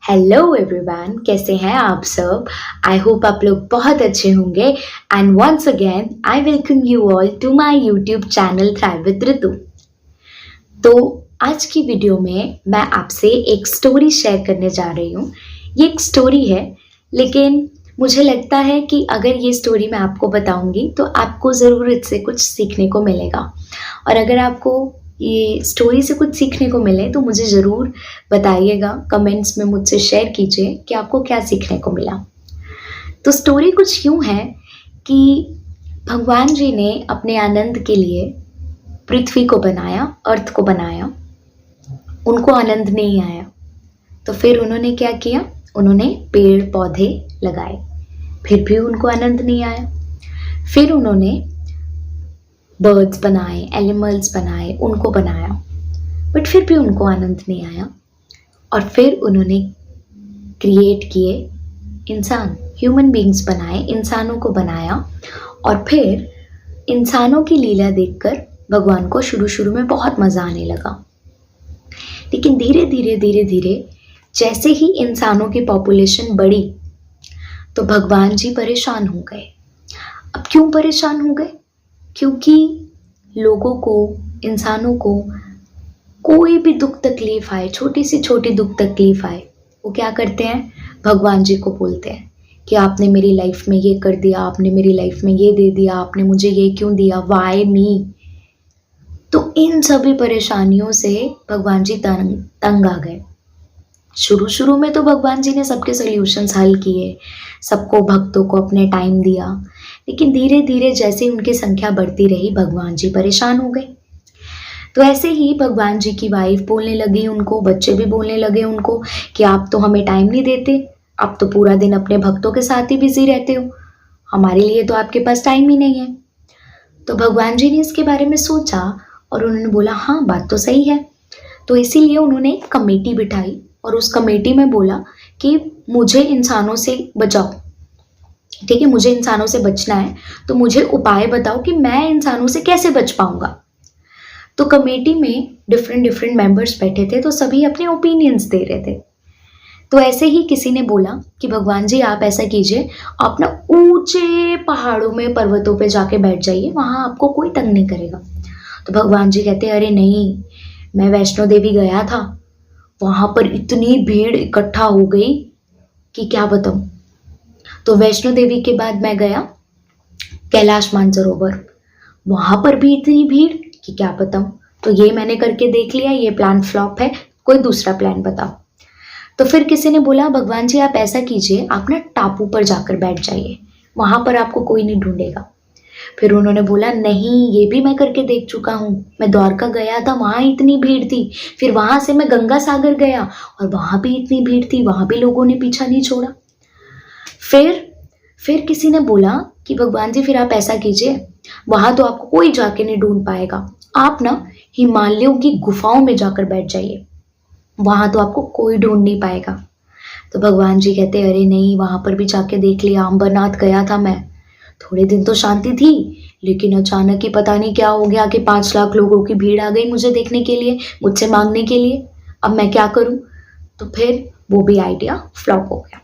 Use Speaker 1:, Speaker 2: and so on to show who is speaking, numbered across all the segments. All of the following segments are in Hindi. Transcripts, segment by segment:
Speaker 1: हेलो एवरीवन, कैसे हैं आप सब। आई होप आप लोग बहुत अच्छे होंगे and once again I welcome you all to my YouTube channel thrive with Ritu. तो आज की वीडियो में मैं आपसे एक स्टोरी शेयर करने जा रही हूँ। ये एक स्टोरी है, लेकिन मुझे लगता है कि अगर ये स्टोरी मैं आपको बताऊंगी तो आपको ज़रूर इससे कुछ सीखने को मिलेगा। और अगर आपको ये स्टोरी से कुछ सीखने को मिले तो मुझे ज़रूर बताइएगा, कमेंट्स में मुझसे शेयर कीजिए कि आपको क्या सीखने को मिला। तो स्टोरी कुछ यूँ है कि भगवान जी ने अपने आनंद के लिए पृथ्वी को बनाया, अर्थ को बनाया। उनको आनंद नहीं आया तो फिर उन्होंने क्या किया, उन्होंने पेड़ पौधे लगाए, फिर भी उनको आनंद नहीं आया। फिर उन्होंने बर्ड्स बनाए, एनिमल्स बनाए, उनको बनाया, बट फिर भी उनको आनंद नहीं आया। और फिर उन्होंने क्रिएट किए इंसान, ह्यूमन बीइंग्स बनाए, इंसानों को बनाया। और फिर इंसानों की लीला देखकर भगवान को शुरू में बहुत मज़ा आने लगा। लेकिन धीरे धीरे जैसे ही इंसानों की पॉपुलेशन बढ़ी तो भगवान जी परेशान हो गए। अब क्यों परेशान हो गए? क्योंकि लोगों को, इंसानों को कोई भी दुख तकलीफ आए, छोटी से छोटी दुख तकलीफ आए, वो क्या करते हैं, भगवान जी को बोलते हैं कि आपने मेरी लाइफ में ये कर दिया, आपने मेरी लाइफ में ये दे दिया, आपने मुझे ये क्यों दिया, वाई मी। तो इन सभी परेशानियों से भगवान जी तंग आ गए। शुरू में तो भगवान जी ने सबके सॉल्यूशंस हल किए, सबको, भक्तों को अपने टाइम दिया। लेकिन धीरे धीरे जैसे उनकी संख्या बढ़ती रही, भगवान जी परेशान हो गए। तो ऐसे ही भगवान जी की वाइफ बोलने लगी उनको, बच्चे भी बोलने लगे उनको कि आप तो हमें टाइम नहीं देते, आप तो पूरा दिन अपने भक्तों के साथ ही बिजी रहते हो, हमारे लिए तो आपके पास टाइम ही नहीं है। तो भगवान जी ने इसके बारे में सोचा और उन्होंने बोला हाँ, बात तो सही है। तो इसीलिए उन्होंने एक कमेटी बिठाई और उस कमेटी में बोला कि मुझे इंसानों से बचाओ, ठीक है, मुझे इंसानों से बचना है, तो मुझे उपाय बताओ कि मैं इंसानों से कैसे बच पाऊंगा। तो कमेटी में डिफरेंट मेंबर्स बैठे थे, तो सभी अपने ओपिनियंस दे रहे थे। तो ऐसे ही किसी ने बोला कि भगवान जी आप ऐसा कीजिए, आप ना ऊंचे पहाड़ों में, पर्वतों पे जाके बैठ जाइए, वहां आपको कोई तंग नहीं करेगा। तो भगवान जी कहते अरे नहीं, मैं वैष्णो देवी गया था, वहां पर इतनी भीड़ इकट्ठा हो गई कि क्या बताऊं। तो वैष्णो देवी के बाद मैं गया कैलाश मानसरोवर, वहां पर भी इतनी भीड़ कि क्या बताऊं। तो ये मैंने करके देख लिया, ये प्लान फ्लॉप है, कोई दूसरा प्लान बताओ। तो फिर किसी ने बोला भगवान जी आप ऐसा कीजिए, आप ना टापू पर जाकर बैठ जाइए, वहां पर आपको कोई नहीं ढूंढेगा। फिर उन्होंने बोला नहीं, ये भी मैं करके देख चुका हूँ, मैं द्वारका गया था, वहां इतनी भीड़ थी, फिर वहां से मैं गंगा सागर गया और वहां भी इतनी भीड़ थी, वहां भी लोगों ने पीछा नहीं छोड़ा। फिर किसी ने बोला कि भगवान जी फिर आप ऐसा कीजिए, वहां तो आपको कोई जाके नहीं ढूंढ पाएगा, आप ना हिमालयों की गुफाओं में जाकर बैठ जाइए, वहां तो आपको कोई ढूंढ नहीं पाएगा। तो भगवान जी कहते अरे नहीं, वहां पर भी जाके देख लिया, अम्बरनाथ गया था मैं, थोड़े दिन तो शांति थी, लेकिन अचानक ही पता नहीं क्या हो गया कि 5 लाख लोगों की भीड़ आ गई मुझे देखने के लिए, मुझसे मांगने के लिए, अब मैं क्या करूं। तो फिर वो भी आइडिया फ्लॉप हो गया।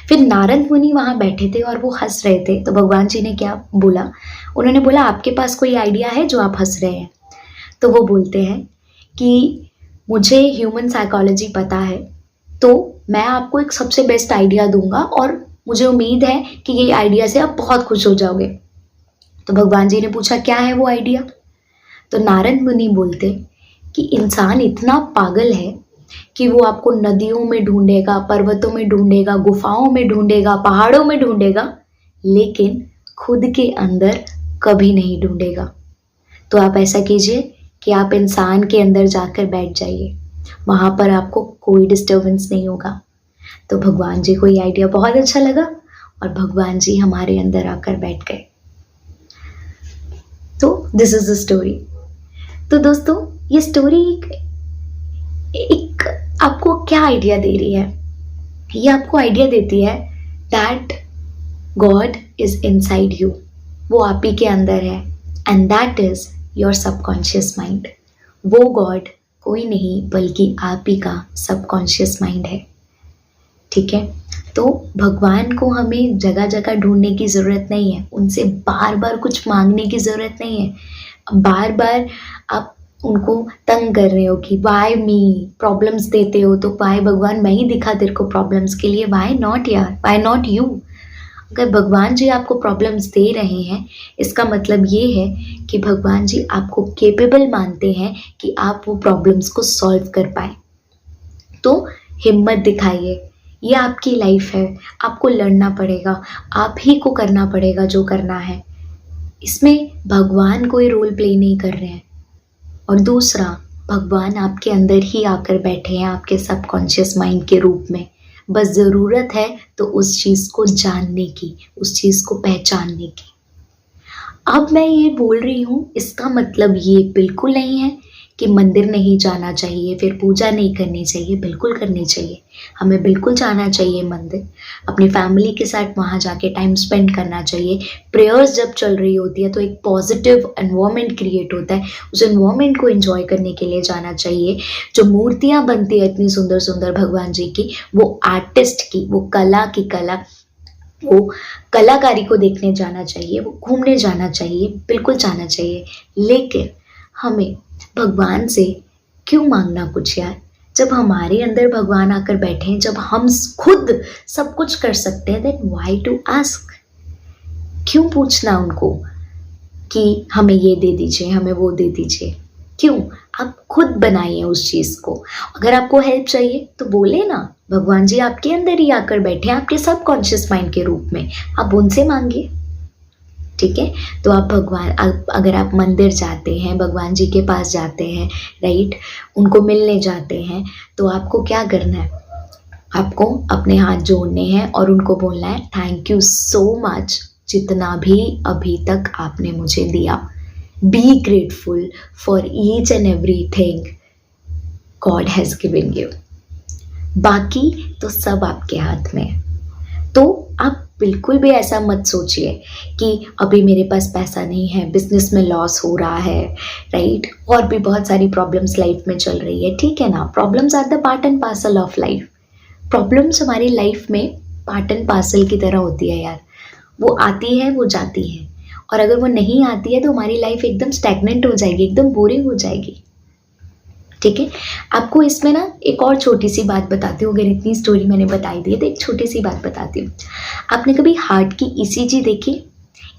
Speaker 1: फिर नारद मुनि वहां बैठे थे और वो हंस रहे थे। तो भगवान जी ने क्या बोला, उन्होंने बोला आपके पास कोई आइडिया है जो आप हंस रहे हैं? तो वो बोलते हैं कि मुझे ह्यूमन साइकोलॉजी पता है, तो मैं आपको एक सबसे बेस्ट आइडिया दूंगा और मुझे उम्मीद है कि ये आइडिया से आप बहुत खुश हो जाओगे। तो भगवान जी ने पूछा क्या है वो आइडिया? तो नारद मुनि बोलते कि इंसान इतना पागल है कि वो आपको नदियों में ढूंढेगा, पर्वतों में ढूंढेगा, गुफाओं में ढूंढेगा, पहाड़ों में ढूंढेगा, लेकिन खुद के अंदर कभी नहीं ढूंढेगा। तो आप ऐसा कीजिए कि आप इंसान के अंदर जाकर बैठ जाइए, वहां पर आपको कोई डिस्टर्बेंस नहीं होगा। तो भगवान जी को ये आइडिया बहुत अच्छा लगा और भगवान जी हमारे अंदर आकर बैठ गए। तो दिस इज द स्टोरी। तो दोस्तों ये स्टोरी एक आपको क्या आइडिया दे रही है? ये आपको आइडिया देती है that God is inside you, वो आप ही के अंदर है, and that is your subconscious mind. वो गॉड कोई नहीं बल्कि आप ही का सबकॉन्शियस माइंड है। ठीक है। तो भगवान को हमें जगह जगह ढूंढने की ज़रूरत नहीं है, उनसे बार बार कुछ मांगने की ज़रूरत नहीं है। बार बार आप उनको तंग कर रहे हो कि वाई मी, प्रॉब्लम्स देते हो तो वाई भगवान मैं ही दिखा तेरे को प्रॉब्लम्स के लिए, वाई नॉट यार, वाई नॉट यू। अगर भगवान जी आपको प्रॉब्लम्स दे रहे हैं, इसका मतलब ये है कि भगवान जी आपको केपेबल मानते हैं कि आप वो प्रॉब्लम्स को सॉल्व कर पाए। तो हिम्मत दिखाइए, ये आपकी लाइफ है, आपको लड़ना पड़ेगा, आप ही को करना पड़ेगा जो करना है। इसमें भगवान कोई रोल प्ले नहीं कर रहे हैं। और दूसरा, भगवान आपके अंदर ही आकर बैठे हैं आपके सबकॉन्शियस माइंड के रूप में। बस ज़रूरत है तो उस चीज़ को जानने की, उस चीज़ को पहचानने की। अब मैं ये बोल रही हूँ, इसका मतलब ये बिल्कुल नहीं है कि मंदिर नहीं जाना चाहिए, फिर पूजा नहीं करनी चाहिए। बिल्कुल करनी चाहिए, हमें बिल्कुल जाना चाहिए मंदिर, अपनी फैमिली के साथ वहाँ जाके टाइम स्पेंड करना चाहिए। प्रेयर्स जब चल रही होती है तो एक पॉजिटिव एनवायरनमेंट क्रिएट होता है, उस एनवायरनमेंट को एंजॉय करने के लिए जाना चाहिए। जो मूर्तियाँ बनती है इतनी सुंदर सुंदर भगवान जी की, वो आर्टिस्ट की, वो कला की कला, वो कलाकारी को देखने जाना चाहिए, वो घूमने जाना चाहिए, बिल्कुल जाना चाहिए। लेकिन हमें भगवान से क्यों मांगना कुछ यार, जब हमारे अंदर भगवान आकर बैठे हैं, जब हम खुद सब कुछ कर सकते हैं, देन व्हाई टू आस्क? क्यों पूछना उनको कि हमें ये दे दीजिए, हमें वो दे दीजिए? क्यों? आप खुद बनाइए उस चीज़ को। अगर आपको हेल्प चाहिए तो बोले ना, भगवान जी आपके अंदर ही आकर बैठे हैं आपके सबकॉन्शियस माइंड के रूप में, आप उनसे मांगिए। ठीक है। तो आप अगर आप मंदिर जाते हैं, भगवान जी के पास जाते हैं, राइट, उनको मिलने जाते हैं, तो आपको क्या करना है? आपको अपने हाथ जोड़ने हैं और उनको बोलना है थैंक यू सो मच, जितना भी अभी तक आपने मुझे दिया। Be grateful for each and everything God has given you. बाकी तो सब आपके हाथ में है। तो आप बिल्कुल भी ऐसा मत सोचिए कि अभी मेरे पास पैसा नहीं है, बिजनेस में लॉस हो रहा है, राइट, और भी बहुत सारी प्रॉब्लम्स लाइफ में चल रही है। ठीक है ना, problems are the part and parcel of life. Problems हमारी लाइफ में पार्ट एंड पार्सल की तरह होती है यार, वो आती है, वो जाती है। और अगर वो नहीं आती है तो हमारी लाइफ एकदम स्टैग्नेंट हो जाएगी, एकदम बोरिंग हो जाएगी। ठीक है। आपको इसमें ना एक और छोटी सी बात बताती हूँ, अगर इतनी स्टोरी मैंने बताई दी है तो एक छोटी सी बात बताती हूँ। आपने कभी हार्ट की ईसीजी देखी?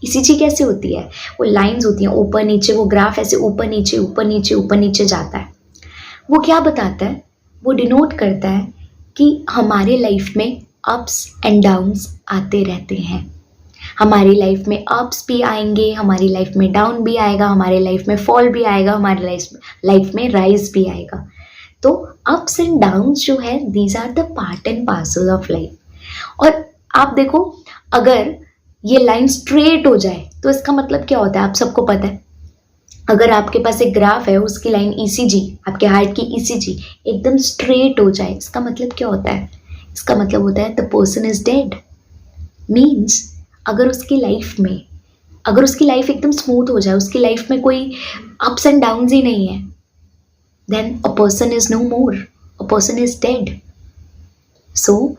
Speaker 1: ईसीजी कैसे होती है? वो लाइंस होती हैं ऊपर नीचे, वो ग्राफ ऐसे ऊपर नीचे ऊपर नीचे ऊपर नीचे जाता है। वो क्या बताता है? वो डिनोट करता है कि हमारे लाइफ में अप्स एंड डाउन्स आते रहते हैं। हमारी लाइफ में अप्स भी आएंगे, हमारी लाइफ में डाउन भी आएगा, हमारे लाइफ में फॉल भी आएगा, हमारी लाइफ में राइज भी आएगा। तो अप्स एंड डाउन्स जो है, these are the part and parcel of life. और आप देखो, अगर ये लाइन स्ट्रेट हो जाए तो इसका मतलब क्या होता है, आप सबको पता है। अगर आपके पास एक ग्राफ है, उसकी लाइन ईसीजी, आपके हार्ट की ईसीजी एकदम स्ट्रेट हो जाए, इसका मतलब क्या होता है? इसका मतलब होता है the person is dead. Means अगर उसकी लाइफ एकदम स्मूथ हो जाए, उसकी लाइफ में कोई अप्स एंड डाउन्स ही नहीं है, then a person is no more, a person is dead. So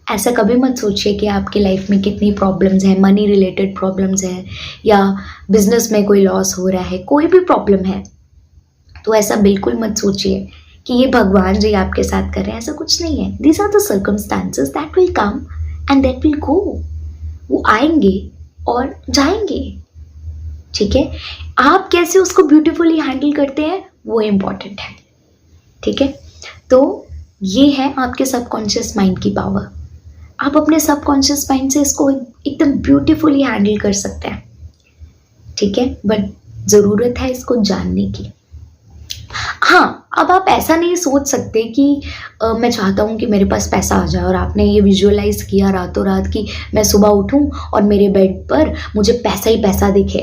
Speaker 1: ऐसा कभी मत सोचिए कि आपकी लाइफ में कितनी प्रॉब्लम्स हैं, मनी रिलेटेड प्रॉब्लम्स है, या बिजनेस में कोई लॉस हो रहा है, कोई भी प्रॉब्लम है, तो ऐसा बिल्कुल मत सोचिए कि ये भगवान जी आपके साथ कर रहे हैं। ऐसा कुछ नहीं है। These are the circumstances that will come and that will go. वो आएंगे और जाएंगे। ठीक है। आप कैसे उसको ब्यूटीफुली हैंडल करते हैं, वो इम्पॉर्टेंट है। ठीक है। तो ये है आपके सबकॉन्शियस माइंड की पावर। आप अपने सबकॉन्शियस माइंड से इसको एकदम ब्यूटीफुली हैंडल कर सकते हैं। ठीक है। बट ज़रूरत है इसको जानने की। हाँ, अब आप ऐसा नहीं सोच सकते कि मैं चाहता हूँ कि मेरे पास पैसा आ जाए, और आपने ये विजुअलाइज किया रातों रात कि मैं सुबह उठूँ और मेरे बेड पर मुझे पैसा ही पैसा दिखे,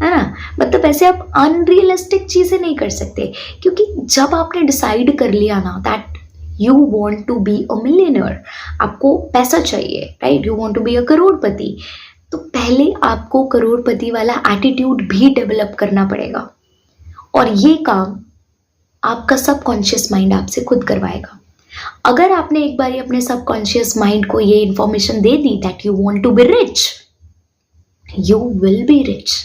Speaker 1: है ना। मतलब ऐसे आप अनरियलिस्टिक चीज़ें नहीं कर सकते, क्योंकि जब आपने डिसाइड कर लिया ना that you want to be a millionaire, आपको पैसा चाहिए, right, you want to be a करोड़पति, तो पहले आपको करोड़पति वाला एटीट्यूड भी डेवलप करना पड़ेगा। और ये काम आपका सबकॉन्शियस माइंड आपसे खुद करवाएगा। अगर आपने एक बार अपने सबकॉन्शियस माइंड को ये इंफॉर्मेशन दे दी that you want to be rich, you will be rich.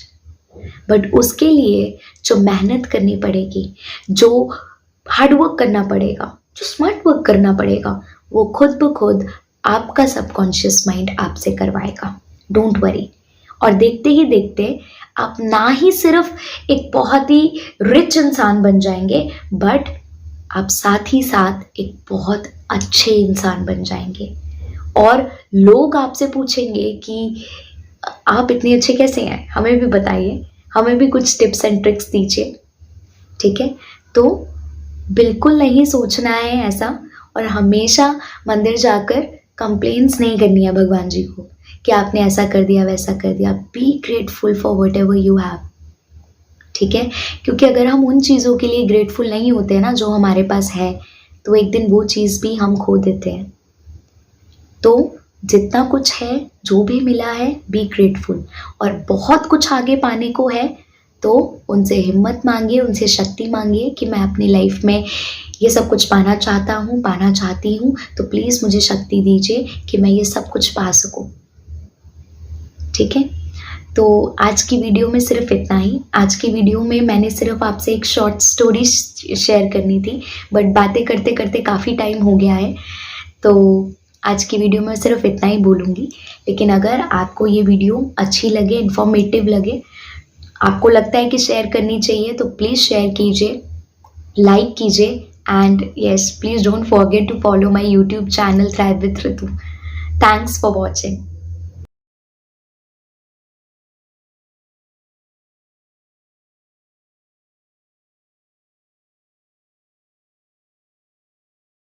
Speaker 1: But उसके लिए जो मेहनत करनी पड़ेगी, जो हार्डवर्क करना पड़ेगा, जो स्मार्ट वर्क करना पड़ेगा, वो खुद ब खुद आपका सबकॉन्शियस माइंड आपसे करवाएगा। Don't worry. और देखते ही देखते आप ना ही सिर्फ एक बहुत ही रिच इंसान बन जाएंगे, बट आप साथ ही साथ एक बहुत अच्छे इंसान बन जाएंगे। और लोग आपसे पूछेंगे कि आप इतने अच्छे कैसे हैं, हमें भी बताइए, हमें भी कुछ टिप्स एंड ट्रिक्स दीजिए। ठीक है, तो बिल्कुल नहीं सोचना है ऐसा, और हमेशा मंदिर जाकर कंप्लेंट्स नहीं करनी है भगवान जी को कि आपने ऐसा कर दिया वैसा कर दिया। Be grateful for what ever you have. ठीक है, क्योंकि अगर हम उन चीज़ों के लिए ग्रेटफुल नहीं होते हैं ना जो हमारे पास है, तो एक दिन वो चीज़ भी हम खो देते हैं। तो जितना कुछ है, जो भी मिला है, बी ग्रेटफुल। और बहुत कुछ आगे पाने को है तो उनसे हिम्मत मांगिए, उनसे शक्ति मांगिए कि मैं अपनी लाइफ में ये सब कुछ पाना चाहता हूँ, पाना चाहती हूँ, तो प्लीज़ मुझे शक्ति दीजिए कि मैं ये सब कुछ पा सकूँ। ठीक है, तो आज की वीडियो में सिर्फ इतना ही। आज की वीडियो में मैंने सिर्फ आपसे एक शॉर्ट स्टोरी शेयर करनी थी, बट बातें करते करते काफ़ी टाइम हो गया है, तो आज की वीडियो में सिर्फ इतना ही बोलूँगी। लेकिन अगर आपको ये वीडियो अच्छी लगे, इन्फॉर्मेटिव लगे, आपको लगता है कि शेयर करनी चाहिए, तो प्लीज़ शेयर कीजिए, लाइक कीजिए, and yes, please don't forget to follow my YouTube channel thrive with Ritu. Thanks for watching.